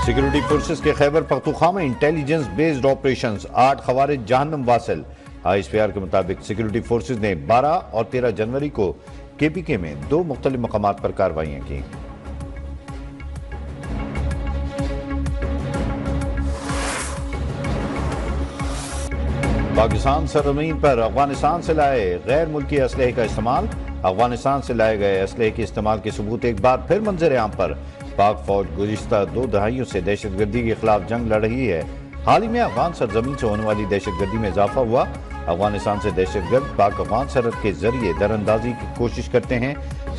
Security forces کے خیبر پختونخوا میں intelligence based operations 8 خوارج جہنم واصل۔ ISPR کے مطابق سیکیورٹی فورسز نے 12 اور 13 جنوری کو KPK میں 2 مختلف مقامات پر کارروائیاں کی۔ پاکستان سرزمین پر افغانستان سے لائے غیر ملکی اسلحے کا استعمال۔ افغانستان سے لائے گئے اسلحے کے استعمال کے ثبوت ایک بار پھر منظر عام پر۔ پاک فوج گزشتہ 2 دہائیوں سے دہشت گردی کے خلاف جنگ لڑ رہی ہے۔ حال ہی میں افغان سرزمین سے ہونے والی دہشت گردی میں اضافہ ہوا۔ افغانستان سے دہشت گرد پاک افغان سرحد کے ذریعے در اندازی کی کوشش کرتے ہیں۔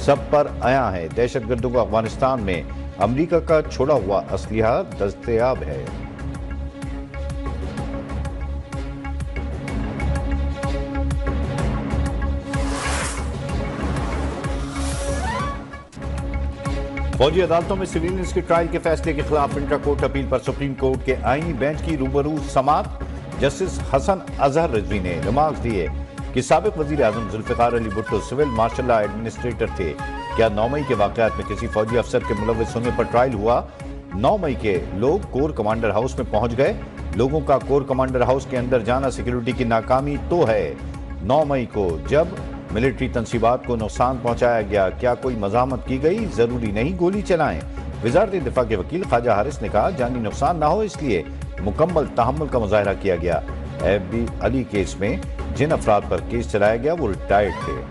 سب پر عیاں ہے دہشت گردوں کو افغانستان میں امریکہ کا چھوڑا ہوا اسلحہ دستیاب ہے۔ فوجی عدالتوں میں سویلینس کے ٹرائل کے فیصلے کے خلاف انٹرا کورٹ اپیل پر سپریم کورٹ کے آئینی بینچ کی روبرو سماعت۔ جسٹس حسن اظہر رضوی نے ریمارکس دیے کہ سابق وزیر اعظم Zulfiqar Ali Bhutto civil martial law administrator تھے۔ کیا 9 مئی کے واقعات میں کسی فوجی افسر کے ملوث ہونے پر ٹرائل ہوا؟ 9 مئی کے لوگ کور کمانڈر ہاؤس میں پہنچ گئے۔ لوگوں کا کور کمانڈر ہاؤس کے اندر جانا سیکیورٹی کی ناکامی تو ہے۔ 9 مئی کو جب ملٹری تنصیبات کو نقصان پہنچایا گیا، کیا کوئی مزاحمت کی گئی؟ ضروری نہیں گولی چلائیں۔ وزارت دفاع کے وکیل خواجہ حارث نے کہا جانی نقصان نہ ہو اس لیے مکمل تحمل کا مظاہرہ کیا گیا۔ FB علی کیس میں جن افراد پر کیس چلایا گیا وہ ریٹائرڈ تھے۔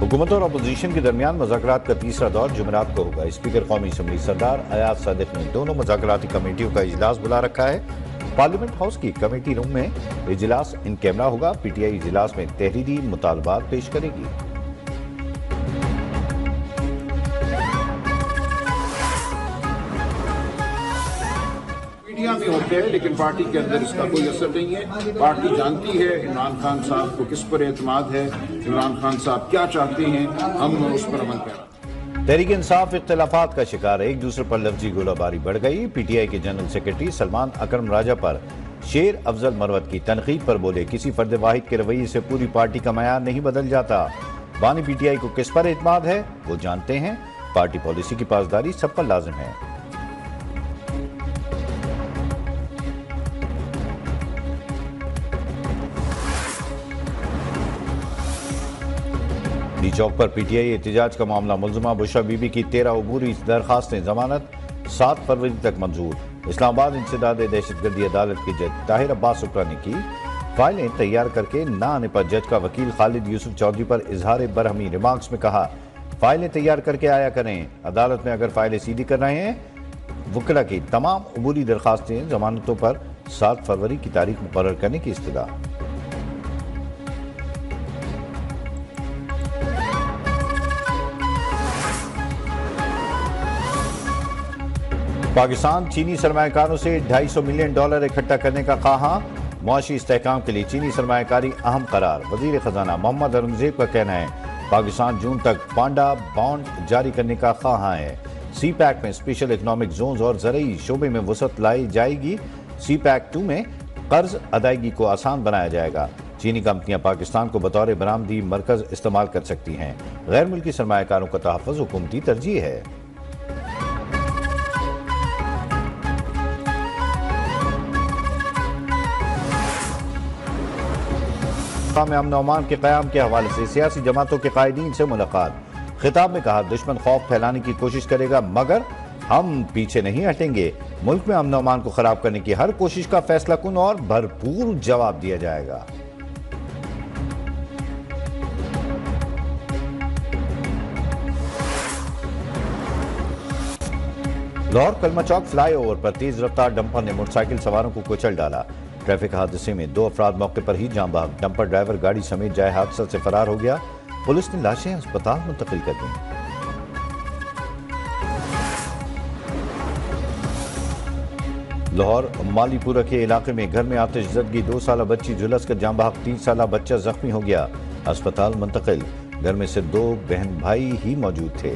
حکومت اور اپوزیشن کے درمیان مذاکرات کا تیسرا دور جمعرات کو ہوگا۔ اسپیکر قومی اسمبلی سردار ایاز صادق نے دونوں مذاکراتی کمیٹیوں کا اجلاس بلا رکھا ہے۔ پارلیمنٹ ہاؤس کی کمیٹی روم میں اجلاس ان کیمرہ ہوگا۔ PTI اجلاس میں تحریری مطالبات پیش کرے گی۔ میڈیا میں ہوتے ہیں لیکن پارٹی کے اندر اس کا کوئی اثر نہیں ہے۔ پارٹی جانتی ہے عمران خان صاحب کو کس پر اعتماد ہے، عمران خان صاحب کیا چاہتے ہیں، ہم اس پر عمل کر رہے ہیں۔ تحریک انصاف اختلافات کا شکار، ایک دوسرے پر لفظی گولہ باری بڑھ گئی۔ PTI کے جنرل سیکرٹری سلمان اکرم راجہ پر شیر افضل مروت کی تنقید پر بولے کسی فرد واحد کے رویے سے پوری پارٹی کا معیار نہیں بدل جاتا۔ بانی PTI کو کس پر اعتماد ہے وہ جانتے ہیں، پارٹی پالیسی کی پاسداری سب پر لازم ہے۔ ڈی چوک پر PTI احتجاج کا معاملہ، ملزمہ بشرا بی بی کی 13 عبوری درخواستیں، ضمانت 7 فروری تک منظور۔ اسلام آباد انسداد دہشت گردی عدالت کے جج طاہر عباس سکرا نے کی فائلیں تیار کر کے نہ آنے پر جج کا وکیل خالد یوسف چودھری پر اظہار برہمی۔ ریمارکس میں کہا فائلیں تیار کر کے آیا کریں، عدالت میں اگر فائلیں سیدھی کر رہے ہیں۔ وکلا کی تمام عبوری درخواستیں، ضمانتوں پر 7 فروری کی تاریخ مقرر کرنے کی استدعا۔ پاکستان چینی سرمایہ کاروں سے $250 ملین اکٹھا کرنے کا خواہاں، معاشی استحکام کے لیے چینی سرمایہ کاری اہم قرار۔ وزیر خزانہ محمد اورنگزیب کا کہنا ہے پاکستان جون تک پانڈا بانڈ جاری کرنے کا خواہاں ہے۔ سی پیک میں اسپیشل اکنامک زونز اور زرعی شعبے میں وسعت لائی جائے گی۔ سی پیک 2 میں قرض ادائیگی کو آسان بنایا جائے گا۔ چینی کمپنیاں پاکستان کو بطور برآمدی مرکز استعمال کر سکتی ہیں۔ غیر ملکی سرمایہ کاروں کا تحفظ حکومتی ترجیح ہے۔ میں امن و امان کے قیام کے حوالے سے سیاسی جماعتوں کے قائدین سے ملاقات۔ خطاب میں کہا دشمن خوف پھیلانے کی کوشش کرے گا مگر ہم پیچھے نہیں ہٹیں گے۔ ملک میں امن و امان کو خراب کرنے کی ہر کوشش کا فیصلہ کن اور بھرپور جواب دیا جائے گا۔ لاہور کلمہ چوک فلائی اوور پر تیز رفتار ڈمپر نے موٹر سائیکل سواروں کو کچل ڈالا۔ ٹریفک حادثے میں 2 افراد موقع پر ہی جاں بحق، ڈمپر ڈرائیور گاڑی سمیت جائے حادثہ سے فرار ہو گیا۔ پولیس نے لاشیں ہسپتال منتقل کر دیں۔ لاہور مالی پورہ کے علاقے میں گھر میں آتش زدگی، 2 سالہ بچی جھلس کر جاں بحق، 3 سالہ بچہ زخمی ہو گیا، ہسپتال منتقل۔ گھر میں سے 2 بہن بھائی ہی موجود تھے۔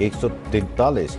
143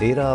13